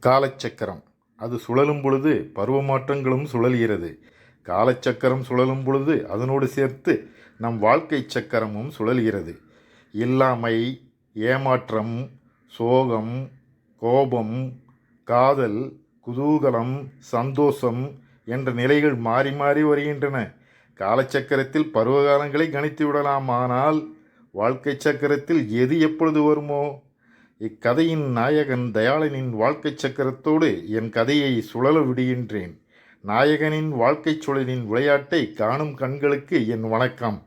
காலச்சக்கரம் அது சுழலும் பொழுது பருவ மாற்றங்களும் சுழல்கிறது. காலச்சக்கரம் சுழலும் பொழுது அதனோடு சேர்த்து நம் வாழ்க்கை சக்கரமும் சுழல்கிறது. இல்லாமை, ஏமாற்றம், சோகம், கோபம், காதல், குதூகலம், சந்தோஷம் என்ற நிலைகள் மாறி மாறி வருகின்றன. காலச்சக்கரத்தில் பருவகாலங்களை கணித்து விடலாம். ஆனால் வாழ்க்கை சக்கரத்தில் எது எப்பொழுது வருமோ? இக்கதையின் நாயகன் தயாளனின் வாழ்க்கை சக்கரத்தோடு என் கதையை சுழல விடுகின்றேன். நாயகனின் வாழ்க்கைச் சுழலின் விளையாட்டை காணும் கண்களுக்கு என் வணக்கம்.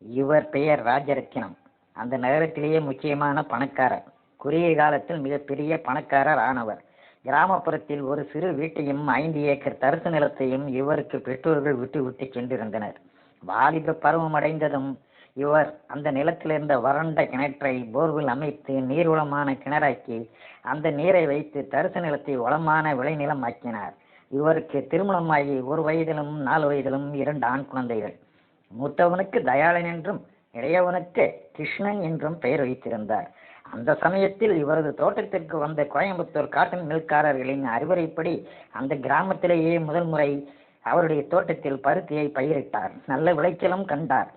இவர் பெயர் ராஜரத்தினம். அந்த நகரத்திலேயே முக்கியமான பணக்காரர். குறுகிய காலத்தில் மிகப்பெரிய பணக்காரர் ஆனவர். கிராமப்புறத்தில் ஒரு சிறு வீட்டையும் 5 ஏக்கர் தரிசு நிலத்தையும் இவருக்கு பெற்றோர்கள் விட்டு விட்டு சென்றிருந்தனர். வாலிப பருவம் அடைந்ததும் இவர் அந்த நிலத்தில் இருந்த வறண்ட கிணற்றை போர்வெல் அமைத்து நீர்வளமான கிணறாக்கி அந்த நீரை வைத்து தரிசு நிலத்தை வளமான விளைநிலம் ஆக்கினார். இவருக்கு திருமணமாகி 1 வயதிலும் 4 வயதிலும் 2 ஆண் குழந்தைகள். மூத்தவனுக்கு தயாளன் என்றும் இளையவனுக்கு கிருஷ்ணன் என்றும் பெயர் வைத்திருந்தார். அந்த சமயத்தில் இவரது தோட்டத்திற்கு வந்த கோயம்புத்தூர் காட்டன் மில்காரர்களின் அறிவுரைப்படி அந்த கிராமத்திலேயே முதல் முறை அவருடைய தோட்டத்தில் பருத்தியை பயிரிட்டார். நல்ல விளைச்சலும் கண்டார்.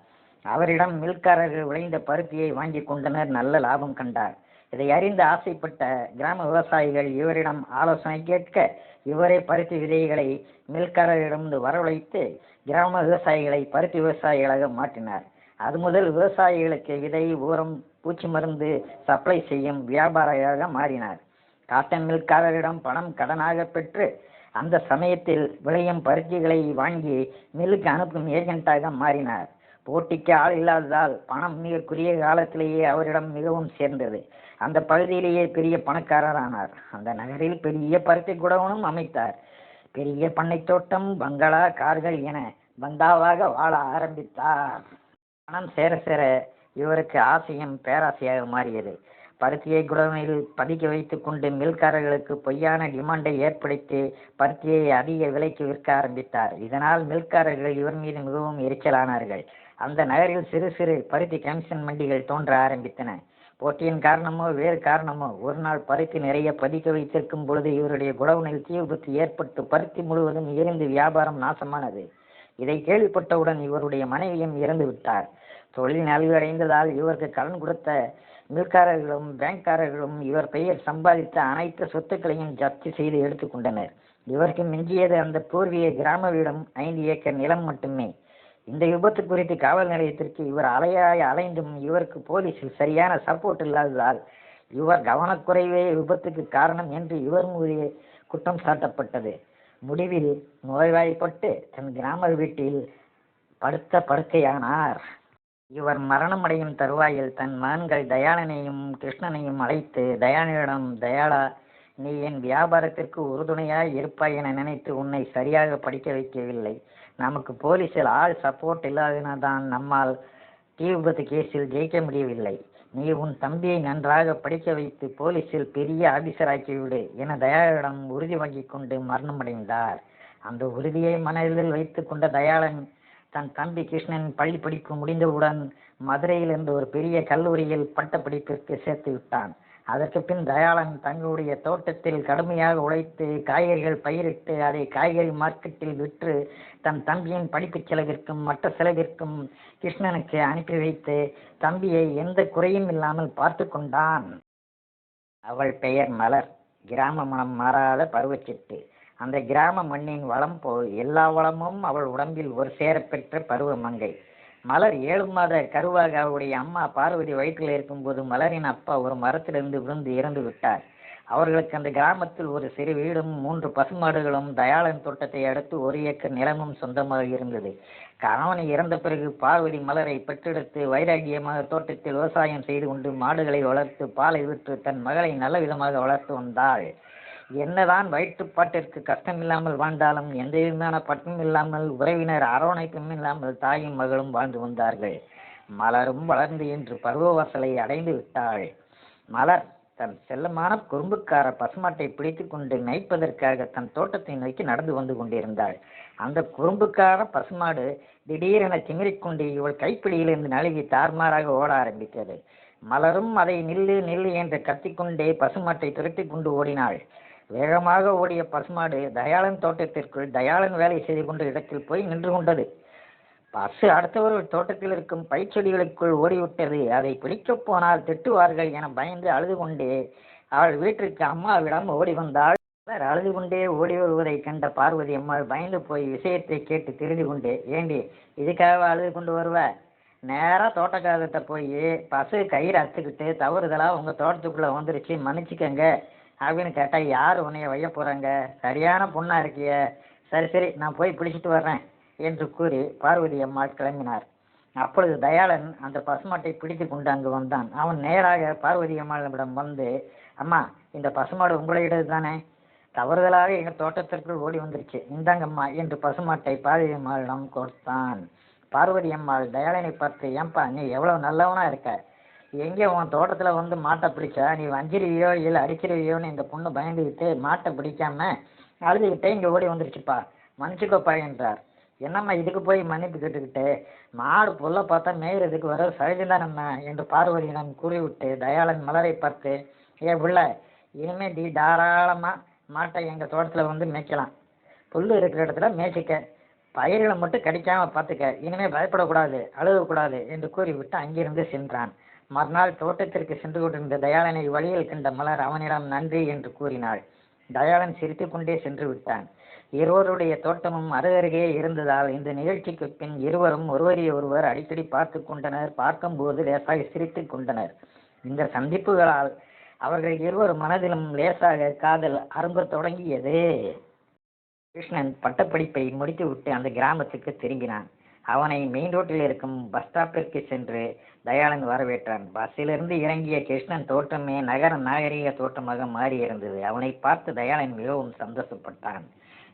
அவரிடம் மில்காரர்கள் விளைந்த பருத்தியை வாங்கி கொண்டனர். நல்ல லாபம் கண்டார். இதை அறிந்து ஆசைப்பட்ட கிராம விவசாயிகள் இவரிடம் ஆலோசனை கேட்க இவரே பருத்தி விதைகளை மில்காரரிடமிருந்து வரவழைத்து கிராம விவசாயிகளை பருத்தி விவசாயிகளாக மாற்றினார். அது முதல் விவசாயிகளுக்கு விதை, உரம், பூச்சி மருந்து சப்ளை செய்யும் வியாபாரியாக மாறினார். காட்டன் மில்காரரிடம் பணம் கடனாக பெற்று அந்த சமயத்தில் விளையும் பருத்திகளை வாங்கி மில்லுக்கு அனுப்பும் ஏஜென்ட்டாக மாறினார். போட்டிக்கு ஆள் இல்லாததால் பணம் மிக குறுகிய காலத்திலேயே அவரிடம் மிகவும் சேர்ந்தது. அந்த பகுதியிலேயே பெரிய பணக்காரரானார். அந்த நகரில் பெரிய பருத்தி குடோனும் அமைத்தார். பெரிய பண்ணை தோட்டம், பங்களா, கார்கள் என பந்தாவாக வாழ ஆரம்பித்தார். பணம் சேர சேர இவருக்கு ஆசையும் பேராசையாக மாறியது. பருத்தியை குடோனில் பதுக்கி வைத்து கொண்டு மில்காரர்களுக்கு பொய்யான டிமாண்டை ஏற்படுத்தி பருத்தியை அதிக விலைக்கு விற்க ஆரம்பித்தார். இதனால் மில்காரர்கள் இவர் மீது மிகவும் எரிச்சலானார்கள். அந்த நகரில் சிறு சிறு பருத்தி கமிஷன் மண்டிகள் தோன்ற ஆரம்பித்தன. போட்டியின் காரணமோ வேறு காரணமோ ஒரு நாள் பருத்தி நிறைய பதுக்கி வைத்திருக்கும் பொழுது இவருடைய குடவுனில் தீ விபத்து ஏற்பட்டு பருத்தி முழுவதும் எரிந்து வியாபாரம் நாசமானது. இதை கேள்விப்பட்டவுடன் இவருடைய மனைவியும் இறந்து விட்டார். தொழில் நலிவடைந்ததால் இவருக்கு கடன் கொடுத்த மில்காரர்களும் பேங்க்காரர்களும் இவர் பெயர் சம்பாதித்த அனைத்து சொத்துக்களையும் ஜப்தி செய்து எடுத்துக்கொண்டனர். இவருக்கு மிஞ்சியது அந்த பூர்வீக கிராம வீடும் 5 ஏக்கர் நிலம் மட்டுமே. இந்த விபத்து குறித்து காவல் நிலையத்திற்கு இவர் அலைந்தும் இவருக்கு போலீஸில் சரியான சப்போர்ட் இல்லாததால் இவர் கவனக்குறைவே விபத்துக்கு காரணம் என்று இவர் மீது குற்றம் சாட்டப்பட்டது. முடிவில் நோய்வாய்ப்பட்டு தன் கிராம வீட்டில் படுக்கையானார். இவர் மரணமடையும் தருவாயில் தன் மகன்கள் தயாளனையும் கிருஷ்ணனையும் அழைத்து தயாளனிடம், தயாளா, நீ என் வியாபாரத்திற்கு உறுதுணையாய் இருப்பாய் என நினைத்து உன்னை சரியாக படிக்க வைக்கவில்லை. நமக்கு போலீஸில் ஆள் சப்போர்ட் இல்லாததான் நம்மால் தீ விபத்து கேஸில் ஜெயிக்க முடியவில்லை. நீ உன் தம்பியை நன்றாக படிக்க வைத்து போலீஸில் பெரிய ஆபீசராக்கிவிடு என தயாளனிடம் உறுதி வாங்கி கொண்டு மரணமடைந்தார். அந்த உறுதியை மனதில் வைத்து கொண்ட தயாளன் தன் தம்பி கிருஷ்ணன் பள்ளி படிப்பு முடிந்தவுடன் மதுரையில் இருந்த ஒரு பெரிய கல்லூரியில் பட்ட படிப்பிற்கு சேர்த்து விட்டான். அதற்கு பின் தயாளன் தங்களுடைய தோட்டத்தில் கடுமையாக உழைத்து காய்கறிகள் பயிரிட்டு அதை காய்கறி மார்க்கெட்டில் விற்று தன் தம்பியின் படிப்பு செலவிற்கும் மற்ற செலவிற்கும் கிருஷ்ணனுக்கு அனுப்பி வைத்து தம்பியை எந்த குறையும் இல்லாமல் பார்த்து கொண்டான். அவள் பெயர் மலர். கிராம மனம் மாறாத பருவச்சிட்டு. அந்த கிராம மண்ணின் வளம் போல் எல்லா வளமும் அவள் உடம்பில் ஒரு சேரப்பெற்ற பருவ மங்கை. மலர் 7 மாத கருவாக அவருடைய அம்மா பார்வதி வயிற்றில் இருக்கும்போது மலரின் அப்பா ஒரு மரத்திலிருந்து விழுந்து இறந்து விட்டார். அவர்களுக்கு அந்த கிராமத்தில் ஒரு சிறு வீடும் 3 பசுமாடுகளும் தயாளன் தோட்டத்தை அடுத்து 1 ஏக்கர் நிலமும் சொந்தமாக இருந்தது. கணவன் இறந்த பிறகு பார்வதி மலரை பெற்றெடுத்து வைராகியமாக தோட்டத்தில் விவசாயம் செய்து கொண்டு மாடுகளை வளர்த்து பாலை விற்று தன் மகளை நல்ல விதமாக வளர்த்து வந்தாள். என்னதான் வயிற்றுப்பாட்டிற்கு கஷ்டமில்லாமல் வாழ்ந்தாலும் எந்த விதமான பட்டும் இல்லாமல் உறவினர் அரவணைப்பும் இல்லாமல் தாயும் மகளும் வாழ்ந்து வந்தார்கள். மலரும் வளர்ந்து என்று பருவவாசலை அடைந்து விட்டாள். மலர் தன் செல்லமான குறும்புக்கார பசுமாட்டை பிடித்து கொண்டு மேய்ப்பதற்காக தன் தோட்டத்தை நோக்கி நடந்து வந்து கொண்டிருந்தாள். அந்த குறும்புக்கார பசுமாடு திடீரென திமிரிக்கொண்டு இவள் கைப்பிடியிலிருந்து நழுவி தார்மாராக ஓட ஆரம்பித்தது. மலரும் அதை நில்லு நில்லு என்று கத்திக்கொண்டே பசுமாட்டை துரத்தி கொண்டு ஓடினாள். வேகமாக ஓடிய பசுமாடு தயாளன் தோட்டத்திற்குள் தயாளன் வேலை செய்து கொண்ட இடத்தில் போய் நின்று கொண்டது. பசு அடுத்தவர்கள் தோட்டத்தில் இருக்கும் பயிர்ச்செடிகளுக்குள் ஓடிவிட்டது. அதை பிடிக்கப் போனால் திட்டுவார்கள் என பயந்து அழுது கொண்டே அவள் வீட்டிற்கு அம்மாவிடம் ஓடி வந்தாள். அவர் அழுது கொண்டே ஓடி வருவதை கண்ட பார்வதி அம்மாள் பயந்து போய் விஷயத்தை கேட்டு தெரிந்து கொண்டே, ஏண்டி இதுக்காக அழுது கொண்டு வருவ? நேராக தோட்டக்காரர்கிட்ட போய் பசு கயிறு அறுத்துக்கிட்டு தவறுதலாக உங்கள் தோட்டத்துக்குள்ளே வந்துருச்சு, மன்னிச்சுக்கங்க அப்படின்னு கேட்டால் யார் உன்னைய வைய போகிறாங்க? சரியான பொண்ணாக இருக்கிய. சரி சரி, நான் போய் பிடிச்சிட்டு வர்றேன் என்று கூறி பார்வதி அம்மாள் கிளம்பினார். அப்பொழுது தயாளன் அந்த பசுமாட்டை பிடித்து கொண்டு அங்கு வந்தான். அவன் நேராக பார்வதி அம்மாளிடம் வந்து, அம்மா, இந்த பசுமாடு உங்களிடது தானே? தவறுதலாக எங்கள் தோட்டத்திற்குள் ஓடி வந்துருச்சு, இந்தாங்கம்மா என்று பசுமாட்டை பார்வதி அம்மாளிடம் கொடுத்தான். பார்வதி அம்மாள் தயாளனை பார்த்து, ஏன்பா நீ எவ்வளோ நல்லவனா இருக்க, எங்கே உன் தோட்டத்தில் வந்து மாட்டை பிடிச்சா? நீ வஞ்சிருவியோ இல்லை அடிச்சிருவியோன்னு இந்த பொண்ணு பயந்துக்கிட்டு மாட்டை பிடிக்காம அழுதுகிட்டே இங்கே ஓடி வந்துருச்சுப்பா, மன்னிச்சுக்கோப்பா என்றார். என்னம்மா இதுக்கு போய் மன்னிப்பு கேட்டுக்கிட்டு, மாடு புல்ல பார்த்தா மேய்கிறதுக்கு வர சகஜம்தான் நம்ம என்று பார்வதியிடம் கூறிவிட்டு தயாளன் மலரை பார்த்து, ஏ புள்ள, இனிமேல் நீ தாராளமாக மாட்டை எங்கள் தோட்டத்தில் வந்து மேய்க்கலாம், புல் இருக்கிற இடத்துல மேய்ச்சிக்க, பயிர்களை மட்டும் கடிக்காமல் பார்த்துக்க, இனிமேல் பயப்படக்கூடாது, அழுகக்கூடாது என்று கூறிவிட்டு அங்கிருந்து சென்றான். மறுநாள் தோட்டத்திற்கு சென்று கொண்டிருந்த தயாளனை வழியில் கண்ட மலர் அவனிடம் நன்றி என்று கூறினாள். தயாளன் சிரித்து கொண்டே சென்று விட்டான். இருவருடைய தோட்டமும் அருகருகே இருந்ததால் இந்த நிகழ்ச்சிக்கு பின் இருவரும் ஒருவரை ஒருவர் அடிக்கடி பார்த்து கொண்டனர். பார்க்கும்போது லேசாக சிரித்து கொண்டனர். இந்த சந்திப்புகளால் அவர்கள் இருவர் மனதிலும் லேசாக காதல் அரும்பத் தொடங்கியது. கிருஷ்ணன் பட்டப்படிப்பை முடித்துவிட்டு அந்த கிராமத்துக்கு திரும்பினான். அவனை மெயின் ரோட்டில் இருக்கும் பஸ் ஸ்டாப்பிற்கு சென்று தயாளன் வரவேற்றான். பஸ்ஸிலிருந்து இறங்கிய கிருஷ்ணன் தோட்டமே நகர நாகரிக தோட்டமாக மாறியிருந்தது. அவனை பார்த்து தயாளன் மிகவும் சந்தோஷப்பட்டான்.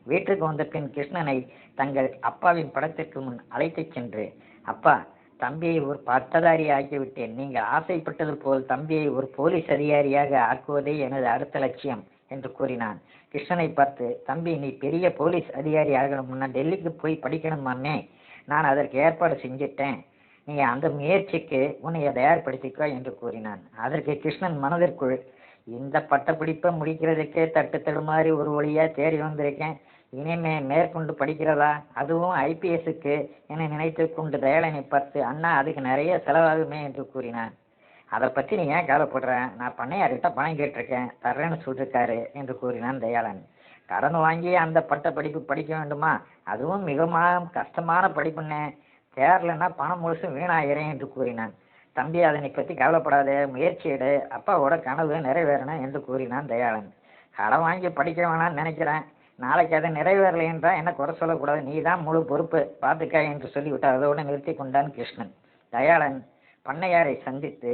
வீட்டுக்கு வந்த பின் கிருஷ்ணனை தங்கள் அப்பாவின் படத்திற்கு முன் அழைத்துச் சென்று, அப்பா, தம்பியை ஒரு பட்டதாரி ஆக்கிவிட்டேன், நீங்கள் ஆசைப்பட்டது போல் தம்பியை ஒரு போலீஸ் அதிகாரியாக ஆக்குவதே எனது அடுத்த லட்சியம் என்று கூறினான். கிருஷ்ணனை பார்த்து, தம்பி, நீ பெரிய போலீஸ் அதிகாரி ஆகணும்னா டெல்லிக்கு போய் படிக்கணுமாமே, நான் அதற்கு ஏற்பாடு செஞ்சிட்டேன், நீ அந்த முயற்சிக்கு உன்னைய தயார்படுத்திக்கோ என்று கூறினான். அதற்கு கிருஷ்ணன் மனதிற்குள், இந்த பட்டப்பிடிப்பை முடிக்கிறதுக்கே தட்டு தடுமாறி ஒரு வழியாக தேடி வந்திருக்கேன், இனிமே மேற்கொண்டு படிக்கிறதா, அதுவும் ஐபிஎஸ்க்கு என நினைத்து கொண்டு தயாளனை பார்த்து, அண்ணா, அதுக்கு நிறைய செலவாகுமே என்று கூறினான். அதை பற்றி நீ ஏன் கவலைப்படுற, நான் பண்ணையார்கிட்ட பணம் கேட்டிருக்கேன், தர்றேன்னு சொல்லியிருக்காரு என்று கூறினான் தயாளன். கடன் வாங்கி அந்த பட்ட படிப்பு படிக்க வேண்டுமா, அதுவும் மிகவும் கஷ்டமான படிப்புன்னு, தேரலைன்னா பணம் முழுசும் வீணாகிறேன் என்று கூறினான். தம்பி, அதனை பற்றி கவலைப்படாத, முயற்சி எடு, அப்பாவோட கனவு நிறைவேறணும் என்று கூறினான் தயாளன். கடன் வாங்கி படிக்க வேணாம்னு நினைக்கிறேன், நாளைக்கு அதை நிறைவேறலை என்றால் என்ன குறை சொல்லக்கூடாது, நீ தான் முழு பொறுப்பு, பார்த்துக்க என்று சொல்லிவிட்டு அதோடு நிறுத்தி கொண்டான் கிருஷ்ணன். தயாளன் பண்ணையாரை சந்தித்து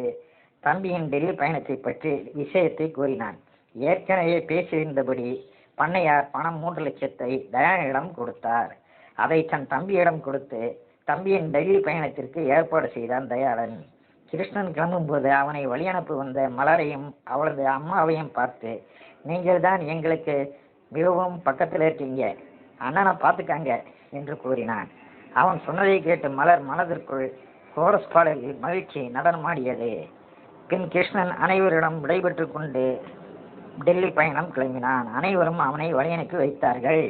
தம்பியின் டெல்லி பயணத்தை பற்றி விஷயத்தை கூறினான். ஏற்கனவே பேசியிருந்தபடி பண்ணையார் பணம் 3 லட்சத்தை தயாளனிடம் கொடுத்தார். அதை தன் தம்பியிடம் கொடுத்து தம்பியின் டெல்லி பயணத்திற்கு ஏற்பாடு செய்தான் தயாளன். கிருஷ்ணன் கிளம்பும்போது அவனை வழியனுப்ப வந்த மலரையும் அவளது அம்மாவையும் பார்த்து, நீங்கள் தான் எங்களுக்கு மிகவும் பக்கத்தில் இருக்கீங்க, அண்ணனை பார்த்துக்காங்க என்று கூறினான். அவன் சொன்னதை கேட்டு மலர் மனதிற்குள் கோரஸ் பாடலில் மகிழ்ச்சி நடனமாடியது. பின் கிருஷ்ணன் அனைவரிடம் விடைபெற்று கொண்டு டெல்லி பயணம் கிளம்பினான். அனைவரும் அவனை வழியனுப்பி வைத்தார்கள்.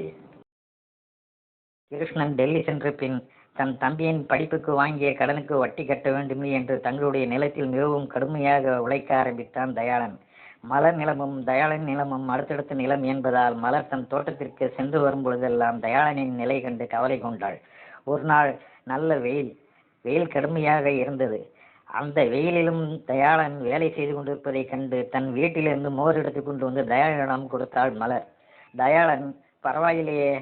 கிருஷ்ணன் டெல்லி சென்ற பின் தன் தம்பியின் படிப்புக்கு வாங்கிய கடனுக்கு வட்டி கட்ட வேண்டும் என்று தங்களுடைய நிலத்தில் மிகவும் கடுமையாக உழைக்க ஆரம்பித்தான் தயாளன். மலர் நிலமும் தயாளன் நிலமும் அடுத்தடுத்த நிலம் என்பதால் மலர் தன் தோட்டத்திற்கு சென்று வரும்பொழுதெல்லாம் தயாளனின் நிலை கண்டு கவலை கொண்டாள். ஒரு நாள் நல்ல வெயில் கடுமையாக இருந்தது. அந்த வெயிலிலும் தயாளன் வேலை செய்து கொண்டிருப்பதை கண்டு தன் வீட்டிலிருந்து மோர் எடுத்து கொண்டு வந்து தயாளனிடம் கொடுத்தாள் மலர். தயாளன், பரவாயில்லையே,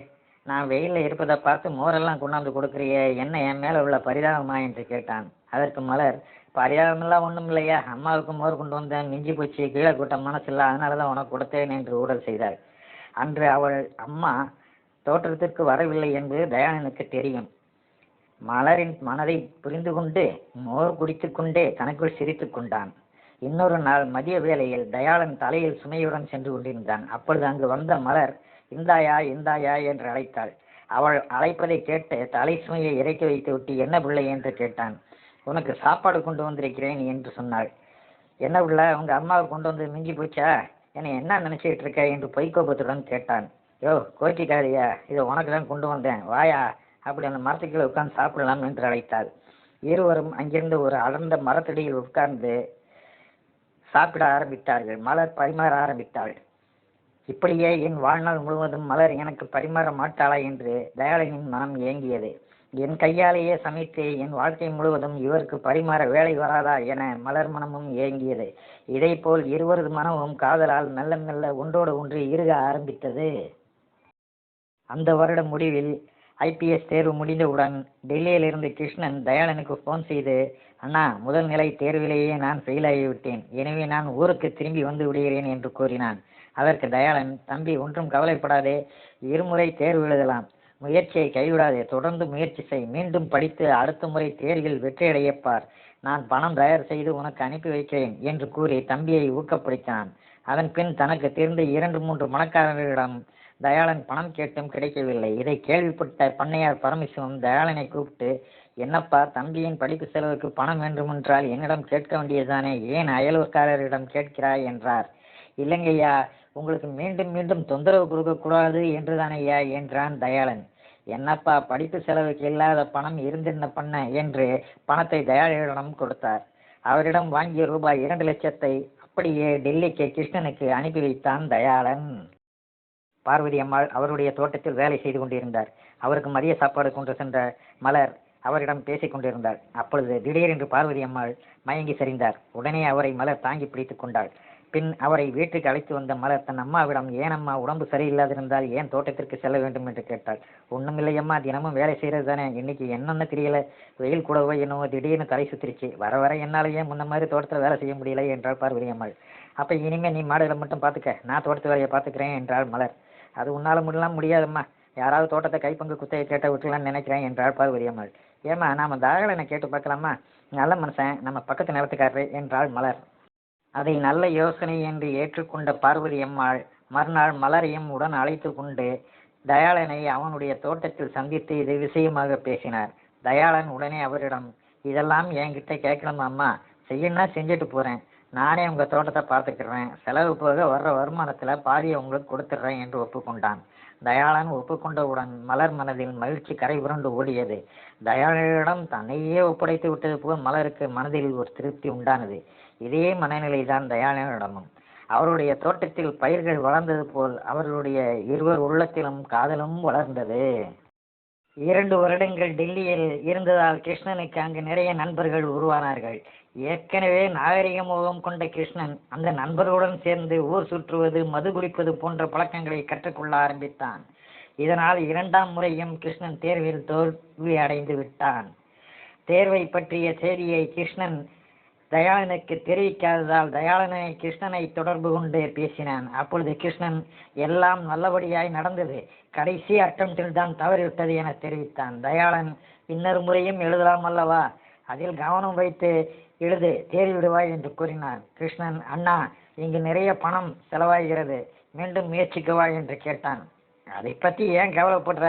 நான் வெயிலில் இருப்பதை பார்த்து மோரெல்லாம் கொண்டாந்து கொடுக்குறிய, என்ன என் மேலே உள்ள பரிதாபமா என்று கேட்டான். அதற்கு மலர், பரிதாபமெல்லாம் ஒன்றும் இல்லையா, அம்மாவுக்கு மோர் கொண்டு வந்தேன், மிஞ்சி போச்சு, கீழே கூட்ட மனசில்லை, அதனால தான் உனக்கு கொடுத்தேன் என்று ஊடல் செய்தாள். அன்று அவள் அம்மா தோற்றத்திற்கு வரவில்லை என்பது தயாளனுக்கு தெரியும். மலரின் மனதை புரிந்து கொண்டு மோர் குடித்து கொண்டே தனக்குள் சிரித்து கொண்டான். இன்னொரு நாள் மதிய வேளையில் தயாளன் தலையில் சுமையுடன் சென்று கொண்டிருந்தான். அப்பொழுது அங்கு வந்த மலர், இந்தாயா இந்தாயா என்று அழைத்தாள். அவள் அழைப்பதை கேட்டு தலை சுமையை இறக்கி வைத்து விட்டு, என்ன பிள்ளை என்று கேட்டான். உனக்கு சாப்பாடு கொண்டு வந்திருக்கிறேன் என்று சொன்னாள். என்ன பிள்ளை, உங்கள் அம்மாவை கொண்டு வந்து மிஞ்சி போச்சா, என்னை என்ன நினைச்சிட்டு இருக்க என்று பொய்க்கோபத்துடன் கேட்டான். யோ கோச்சிக்காரியா, இதை உனக்கு தான் கொண்டு வந்தேன், வாயா, அப்படி அந்த மரத்துக்குள்ள உட்கார்ந்து சாப்பிடலாம் என்று அழைத்தாள். இருவரும் அங்கிருந்து ஒரு அடர்ந்த மரத்தடியில் உட்கார்ந்து சாப்பிட ஆரம்பித்தார்கள். மலர் பரிமாற ஆரம்பித்தாள். இப்படியே என் வாழ்நாள் முழுவதும் மலர் எனக்கு பரிமாற மாட்டாளா என்று தயாளனின் மனம் ஏங்கியது. என் கையாலேயே சமைத்து என் வாழ்க்கை முழுவதும் இவருக்கு பரிமாற வேலை வராதா என மலர் மனமும் ஏங்கியது. இதைப்போல் இருவரது மனமும் காதலால் மெல்ல மெல்ல ஒன்றோடு ஒன்று இறுக ஆரம்பித்தது. அந்த வருட முடிவில் ஐபிஎஸ் தேர்வு முடிந்தவுடன் டெல்லியிலிருந்து கிருஷ்ணன் தயாளனுக்கு போன் செய்து, அண்ணா, முதல் நிலை தேர்விலேயே நான் ஃபெயில் ஆகிவிட்டேன், எனவே நான் ஊருக்கு திரும்பி வந்து விடுகிறேன் என்று கூறினான். அதற்கு தயாளன், தம்பி ஒன்றும் கவலைப்படாதே, இருமுறை தேர்வு எழுதலாம், முயற்சியை கைவிடாதே, தொடர்ந்து முயற்சி செய், மீண்டும் படித்து அடுத்த முறை தேர்வில் வெற்றியடையப்பார், நான் பணம் தயார் செய்து உனக்கு அனுப்பி வைக்கிறேன் என்று கூறி தம்பியை ஊக்கப்படுத்தினான். அதன் பின் தனக்கு தெரிந்த 2-3 பணக்காரர்களிடம் தயாளன் பணம் கேட்டும் கிடைக்கவில்லை. இதை கேள்விப்பட்ட பண்ணையார் பரமசிவம் தயாளனை கூப்பிட்டு, என்னப்பா, தம்பியின் படிப்பு செலவுக்கு பணம் வேண்டுமென்றால் என்னிடம் கேட்க வேண்டியதுதானே, ஏன் அயலூர்காரரிடம் கேட்கிறாய் என்றார். இல்லைங்கய்யா, உங்களுக்கு மீண்டும் மீண்டும் தொந்தரவு கொடுக்கக்கூடாது என்றுதானையா என்றான் தயாளன். என்னப்பா, படிப்பு செலவுக்கு இல்லாத பணம் இருந்தென்ன பண்ண என்று பணத்தை தயாளனிடம் கொடுத்தார். அவரிடம் வாங்கிய ரூபாய் 2 லட்சத்தை அப்படியே டெல்லிக்கு கிருஷ்ணனுக்கு அனுப்பி வைத்தான் தயாளன். பார்வதி அம்மாள் அவருடைய தோட்டத்தில் வேலை செய்து கொண்டிருந்தார். அவருக்கு மதிய சாப்பாடு கொண்டு சென்ற மலர் அவரிடம் பேசிக் கொண்டிருந்தாள். அப்பொழுது திடீரென்று பார்வதி அம்மாள் மயங்கி சரிந்தார். உடனே அவரை மலர் தாங்கி பிடித்துக் கொண்டாள். பின் அவரை வீட்டுக்கு அழைத்து வந்த மலர் தன் அம்மாவிடம், ஏனம்மா, உடம்பு சரியில்லாதிருந்தால் ஏன் தோட்டத்திற்கு செல்ல வேண்டும் என்று கேட்டாள். ஒண்ணுமில்லையம்மா, தினமும் வேலை செய்யறது தானே, இன்னைக்கு என்னன்னு தெரியல, வெயில் கூடவோ என்னவோ திடீர்னு தலை சுத்திருச்சு, வர வர என்னாலேயே முன்ன மாதிரி தோட்டத்தில் வேலை செய்ய முடியல என்றாள் பார்வதி அம்மாள். அப்ப இனிமே நீ மாடுகளை மட்டும் பார்த்துக்க, நான் தோட்டத்து வேலையை பார்த்துக்கிறேன் என்றாள் மலர். அது உன்னால முடியாதம்மா, யாராவது தோட்டத்தை கைப்பங்கு குத்தையை கேட்ட விட்டுலான்னு நினைக்கிறேன் என்றாள் பார்வதி அம்மாள். ஏமா, நாம தாராளனை கேட்டு பார்க்கலாமா, நல்ல மனுஷன், நம்ம பக்கத்து நிலத்துக்காரரு என்றாள் மலர். அதை நல்ல யோசனை என்று ஏற்றுக்கொண்ட பார்வதி அம்மாள் மறுநாள் மலரையும் உடன் அழைத்து கொண்டு தயாளனை அவனுடைய தோட்டத்தில் சந்தித்து இது விஷயமாக பேசினார். தயாளன் உடனே அவரிடம், இதெல்லாம் என்கிட்ட கேட்கணுமா அம்மா, செய்யணும்னா செஞ்சுட்டு போறேன், நானே உங்க தோட்டத்தை பார்த்துக்கிறேன், செலவு போக வர்ற வருமானத்துல பாதியை உங்களுக்கு கொடுத்துட்றேன் என்று ஒப்புக்கொண்டான். தயாளன் ஒப்புக்கொண்டவுடன் மலர் மனதில் மகிழ்ச்சி கரை புரண்டு ஓடியது. தயாளனிடம் தன்னையே ஒப்படைத்து விட்டது போல் மலருக்கு மனதில் ஒரு திருப்தி உண்டானது. இதே மனநிலைதான் தயாளனிடமும். அவருடைய தோட்டத்தில் பயிர்கள் வளர்ந்தது போல் அவர்களுடைய இருவர் உள்ளத்திலும் காதலும் வளர்ந்தது. 2 வருடங்கள் டெல்லியில் இருந்ததால் கிருஷ்ணனுக்கு அங்கு நிறைய நண்பர்கள் உருவானார்கள். ஏற்கனவே நாகரிக முகம் கொண்ட கிருஷ்ணன் அந்த நண்பர்களுடன் சேர்ந்து ஊர் சுற்றுவது, மது குடிப்பது போன்ற பழக்கங்களை கற்றுக்கொள்ள ஆரம்பித்தான். இதனால் 2ஆம் முறையும் கிருஷ்ணன் தேர்வில் தோல்வி அடைந்து விட்டான். தேர்வை பற்றிய செய்தியை கிருஷ்ணன் தயாளனுக்கு தெரிவிக்காததால் தயாளனை கிருஷ்ணனை தொடர்பு கொண்டு பேசினான். அப்பொழுது கிருஷ்ணன், எல்லாம் நல்லபடியாய் நடந்தது, கடைசி அட்டம்ப்டில் தான் தவறிவிட்டது என தெரிவித்தான். தயாளன், இன்னொரு முறையும் எழுதலாம் அல்லவா, அதில் கவனம் வைத்து எழுது, தேறிவிடுவாய் என்று கூறினான். கிருஷ்ணன், அண்ணா, இங்கு நிறைய பணம் செலவாகிறது, மீண்டும் முயற்சிக்கவா என்று கேட்டான். அதை பற்றி ஏன் கவலைப்படுற,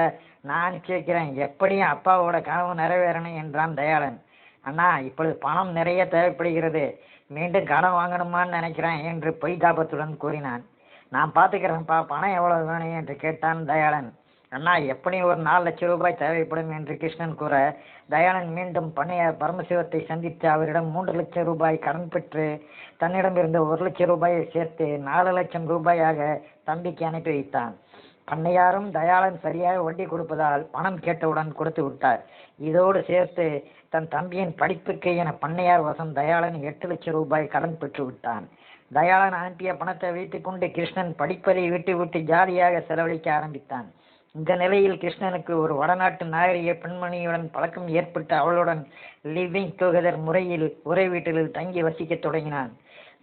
நான் அனுப்பிச்சு வைக்கிறேன், எப்படியும் அப்பாவோட கனவு நிறைவேறணும் என்றான் தயாளன். அண்ணா, இப்பொழுது பணம் நிறைய தேவைப்படுகிறது, மீண்டும் கடன் வாங்கணுமான்னு நினைக்கிறேன் என்று பொய் தாபத்துடன் கூறினான். நான் பார்த்துக்கிறேன்ப்பா, பணம் எவ்வளவு வேணும் என்று கேட்டான் தயாளன். அண்ணா, எப்படியும் ஒரு 4 லட்சம் ரூபாய் தேவைப்படும் என்று கிருஷ்ணன் கூற, தயாளன் மீண்டும் பண்ணையார் பரமசிவத்தை சந்தித்து அவரிடம் 3 லட்சம் ரூபாய் கடன் பெற்று தன்னிடமிருந்து 1 லட்சம் ரூபாயை சேர்த்து 4 லட்சம் ரூபாயாக தம்பிக்கு அனுப்பி வைத்தான். பண்ணையாரும் தயாளன் சரியாக வட்டி கொடுப்பதால் பணம் கேட்டவுடன் கொடுத்து விட்டார். இதோடு சேர்த்து தன் தம்பியின் படிப்புக்கு என பண்ணையார் வசம் தயாளன் 8 லட்சம் ரூபாய் கடன் பெற்று விட்டான். தயாளன் அனுப்பிய பணத்தை வைத்துக் கொண்டு கிருஷ்ணன் படிப்பதை விட்டு ஜாலியாக செலவழிக்க ஆரம்பித்தான். இந்த நிலையில் கிருஷ்ணனுக்கு ஒரு வடநாட்டு நாகரிக பெண்மணியுடன் பழக்கம் ஏற்பட்டு அவளுடன் லிவிங் டுகெதர் முறையில் ஒரே வீட்டில் தங்கி வசிக்க தொடங்கினான்.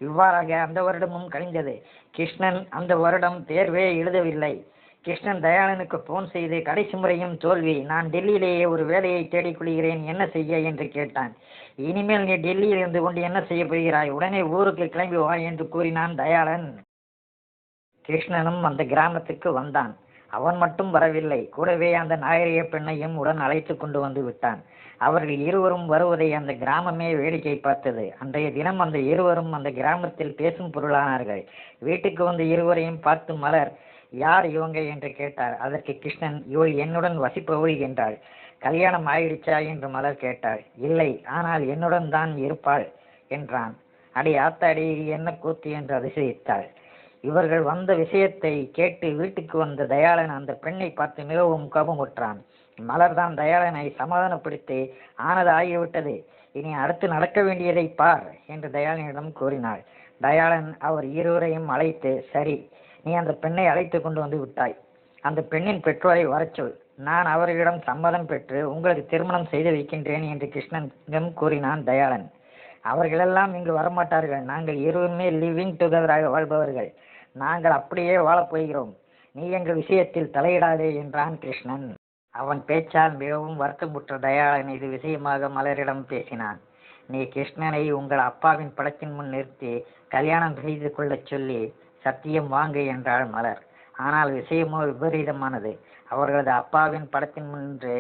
இவ்வாறாக அந்த வருடமும் கழிந்தது. கிருஷ்ணன் அந்த வருடம் தேர்வே எழுதவில்லை. கிருஷ்ணன் தயாளனுக்கு போன் செய்து, கடைசி முறையும் தோல்வி, நான் டெல்லியிலேயே ஒரு வேலையை தேடிக்கொள்கிறேன், என்ன செய்ய என்று கேட்டான். இனிமேல் நீ டெல்லியில் இருந்து கொண்டு என்ன செய்ய போகிறாய், உடனே ஊருக்கு கிளம்பி வா என்று கூறினான் தயாளன். கிருஷ்ணனும் அந்த கிராமத்துக்கு வந்தான். அவன் மட்டும் வரவில்லை, கூடவே அந்த நாகரிக பெண்ணையும் உடன் அழைத்து கொண்டு வந்து விட்டான். அவர்கள் இருவரும் வருவதை அந்த கிராமமே வேடிக்கை பார்த்தது. அன்றைய தினம் அந்த இருவரும் அந்த கிராமத்தில் பேசும் பொருளானார்கள். வீட்டுக்கு வந்த இருவரையும் பார்த்து மலர், யார் இவங்க என்று கேட்டார். அதற்கு கிருஷ்ணன், இவள் என்னுடன் வசிப்பவள் என்றாள். கல்யாணம் ஆயிடுச்சா என்று மலர் கேட்டாள். இல்லை, ஆனால் என்னுடன் தான் இருப்பாள் என்றான். அடி ஆத்தாடி, என்ன கூத்து என்று அதிசயித்தாள். இவர்கள் வந்த விஷயத்தை கேட்டு வீட்டுக்கு வந்த தயாளன் அந்த பெண்ணை பார்த்து மிகவும் கோபமுற்றான். மலர்தான் தயாளனை சமாதானப்படுத்தி, ஆனது ஆகிவிட்டது, இனி அடுத்து நடக்க வேண்டியதை பார் என்று தயாளனிடம் கூறினாள். தயாளன் அவர் இருவரையும் அழைத்து, சரி, நீ அந்த பெண்ணை அழைத்து கொண்டு வந்து விட்டாய், அந்த பெண்ணின் பெற்றோரை வரச்சொல், நான் அவர்களிடம் சம்மதம் பெற்று உங்களுக்கு திருமணம் செய்து வைக்கின்றேன் என்று கிருஷ்ணனிடம் கூறினான் தயாளன். அவர்களெல்லாம் இங்கு வரமாட்டார்கள், நாங்கள் இருவருமே லிவிங் டுகெதராக வாழ்பவர்கள், நாங்கள் அப்படியே வாழப் போகிறோம், நீ எங்கள் விஷயத்தில் தலையிடாதே என்றான் கிருஷ்ணன். அவன் பேச்சால் மிகவும் வருத்தமுற்ற தயாளன் இது விஷயமாக மலரிடம் பேசினான். நீ கிருஷ்ணனை உங்கள் அப்பாவின் படத்தின் முன் நிறுத்தி கல்யாணம் செய்து கொள்ளச் சொல்லி சத்தியம் வாங்கு என்றாள் மலர். ஆனால் விஷயமோ விபரீதமானது. அவர்களது அப்பாவின் படத்தின் முன்று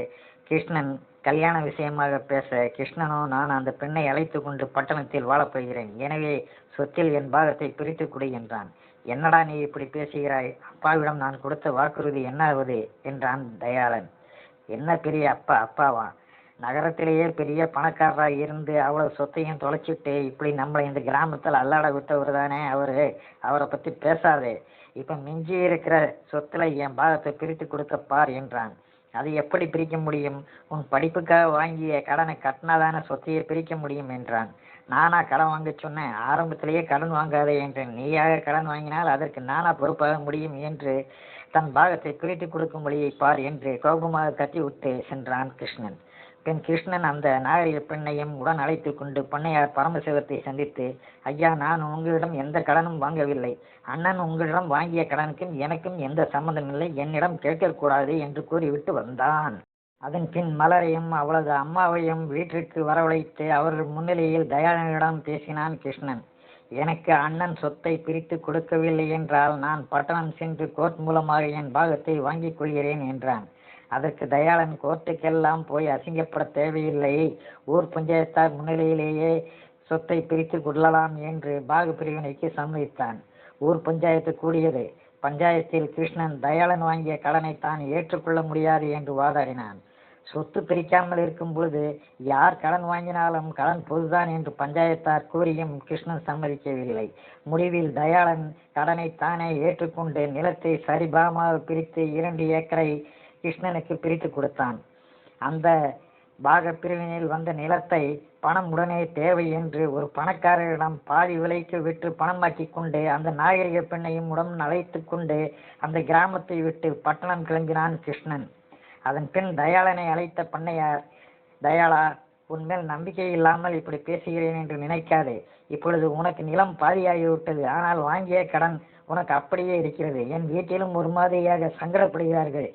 கிருஷ்ணன் கல்யாண விஷயமாக பேச, கிருஷ்ணனோ, நான் அந்த பெண்ணை அழைத்து கொண்டு பட்டணத்தில் வாழப்போகிறேன், எனவே சொத்தில் என் பாகத்தை பிரித்து கொடு என்றான். என்னடா நீ இப்படி பேசுகிறாய், அப்பாவிடம் நான் கொடுத்த வாக்குறுதி என்னாவது என்றான் தயாளன். என்ன பெரிய அப்பாவா, நகரத்திலேயே பெரிய பணக்காரராக இருந்து அவ்வளவு சொத்தையும் தொலைச்சிட்டு இப்படி நம்மளை இந்த கிராமத்தில் அல்லாட விட்டவர் தானே அவரை பற்றி பேசாதே, இப்போ மிஞ்சி இருக்கிற சொத்துல என் பாகத்தை பிரித்து கொடுக்க பார் என்றான். அது எப்படி பிரிக்க முடியும், உன் படிப்புக்காக வாங்கிய கடனை கட்டினாதான சொத்தையை பிரிக்க முடியும் என்றான். நானா கடன் வாங்க சொன்னேன், ஆரம்பத்திலேயே கடன் வாங்காதே என்றேன், நீயாக கடன் வாங்கினால் அதற்கு நானா பொறுப்பாக முடியும் என்று தன் பாகத்தை பிரித்து கொடுக்கும் வழியை பார் என்று கோபமாக கத்தி விட்டு சென்றான் கிருஷ்ணன். பின் கிருஷ்ணன் அந்த நாகரிக பெண்ணையும் உடன் அழைத்து கொண்டு பண்ணையார் பரமசிவத்தை சந்தித்து, ஐயா, நான் உங்களிடம் எந்த கடனும் வாங்கவில்லை, அண்ணன் உங்களிடம் வாங்கிய கடனுக்கும் எனக்கும் எந்த சம்மந்தமில்லை, என்னிடம் கேட்கக்கூடாது என்று கூறிவிட்டு வந்தான். அதன் பின் மலரையும் அவளது அம்மாவையும் வீட்டிற்கு வரவழைத்து அவர்கள் முன்னிலையில் தயாளனிடம் பேசினான் கிருஷ்ணன். எனக்கு அண்ணன் சொத்தை பிரித்து கொடுக்கவில்லை என்றால் நான் பட்டணம் சென்று கோர்ட் மூலமாக என் பாகத்தை வாங்கிக் கொள்கிறேன் என்றான். அதற்கு தயாளன், கோர்ட்டுக்கெல்லாம் போய் அசிங்கப்பட தேவையில்லை, ஊர் பஞ்சாயத்தார் முன்னிலையிலேயே சொத்தை பிரித்து கொள்ளலாம் என்று பாக பிரிவினைக்கு சம்மதித்தான். ஊர் பஞ்சாயத்து கூடியது. பஞ்சாயத்தில் கிருஷ்ணன் தயாளன் வாங்கிய கடனை தான் ஏற்றுக்கொள்ள முடியாது என்று வாதாடினான். சொத்து பிரிக்காமல் இருக்கும் பொழுது யார் கடன் வாங்கினாலும் கடன் பொதுதான் என்று பஞ்சாயத்தார் கூறியும் கிருஷ்ணன் சம்மதிக்கவில்லை. முடிவில் தயாளன் கடனை தானே ஏற்றுக்கொண்டு நிலத்தை சரிபாகமாக பிரித்து 2 ஏக்கரை கிருஷ்ணனுக்கு பிரித்து கொடுத்தான். அந்த பாக பிரிவினில் வந்த நிலத்தை பணம் உடனே தேவை என்று ஒரு பணக்காரரிடம் பாதி விலைக்கு விற்று பணமாக்கி கொண்டு அந்த நாகரிக பெண்ணையும் உடன் அழைத்து கொண்டு அந்த கிராமத்தை விட்டு பட்டணம் கிளம்பினான் கிருஷ்ணன். அதன் பின் தயாளனை அழைத்த பண்ணையார், தயாளா, உன்மேல் நம்பிக்கை இல்லாமல் இப்படி பேசுகிறேன் என்று நினைக்காதே, இப்பொழுது உனக்கு நிலம் பாதியாகிவிட்டது, ஆனால் வாங்கிய கடன் உனக்கு அப்படியே இருக்கிறது, என் வீட்டிலும் ஒரு மாதிரியாக சங்கடப்படுகிறார்கள்,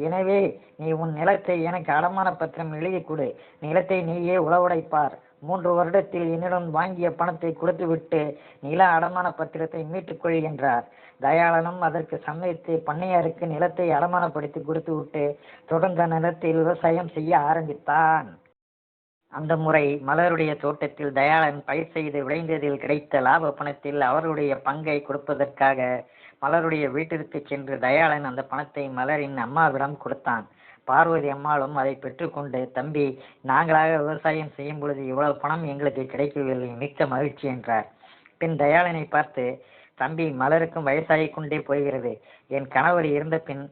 எனவே நீ உன் நிலத்தை எனக்கு அடமான பத்திரம் எழுதி கொடு, நிலத்தை நீயே உழவுடைப்பார், 3 வருடத்தில் என்னிடம் வாங்கிய பணத்தை கொடுத்துவிட்டு நில அடமான பத்திரத்தை மீட்டுக்கொள் என்றார். தயாளனும் அதற்கு சம்மதித்து பண்ணையாருக்கு நிலத்தை அடமானப்படுத்தி கொடுத்து விட்டு தொடர்ந்த நிலத்தில் விவசாயம் செய்ய ஆரம்பித்தான். அந்த முறை மலருடைய தோட்டத்தில் தயாளன் பயிர் செய்து விளைந்ததில் கிடைத்த லாப பணத்தில் அவருடைய பங்கை கொடுப்பதற்காக மலருடைய வீட்டிற்கு சென்று தயாளன் அந்த பணத்தை மலரின் அம்மாவிடம் கொடுத்தான். பார்வதி அம்மாளும் அதை பெற்றுக்கொண்டு, தம்பி, நாங்களாக விவசாயம் செய்யும் பொழுது இவ்வளவு பணம் எங்களுக்கு கிடைக்கவில்லை, மிக்க மகிழ்ச்சி என்றார். பின் தயாளனை பார்த்து, தம்பி, மலருக்கும் வயசாகி கொண்டே போகிறது, என் கணவர் இருந்த பின்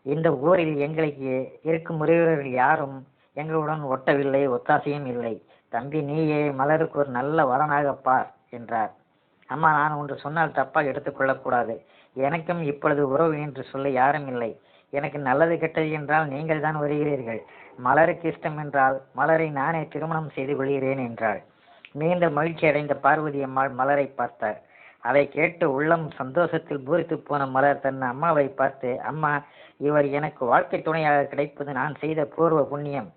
இந்த ஊரில் எங்களுக்கு இருக்கும் உறவினர்கள் யாரும் எங்களுடன் ஒட்டவில்லை, ஒத்தாசையும் இல்லை, தம்பி, நீயே மலருக்கு ஒரு நல்ல வரனாக பார் என்றார். அம்மா, நான் ஒன்று சொன்னால் தப்பாக எடுத்துக்கொள்ளக்கூடாது, எனக்கும் இப்பொழுது உறவு என்று சொல்ல யாரும் இல்லை, எனக்கு நல்லது கெட்டது என்றால் நீங்கள் தான் வருகிறீர்கள், மலருக்கு இஷ்டம் என்றால் மலரை நானே திருமணம் செய்து கொள்கிறேன் என்றாள். மிகுந்த மகிழ்ச்சி அடைந்த பார்வதி அம்மாள் மலரை பார்த்தார். அதை கேட்டு உள்ளம் சந்தோஷத்தில் பூரித்து போன மலர் தன் அம்மாவை பார்த்து, அம்மா, இவர் எனக்கு வாழ்க்கை துணையாக கிடைப்பது நான் செய்த பூர்வ புண்ணியம்,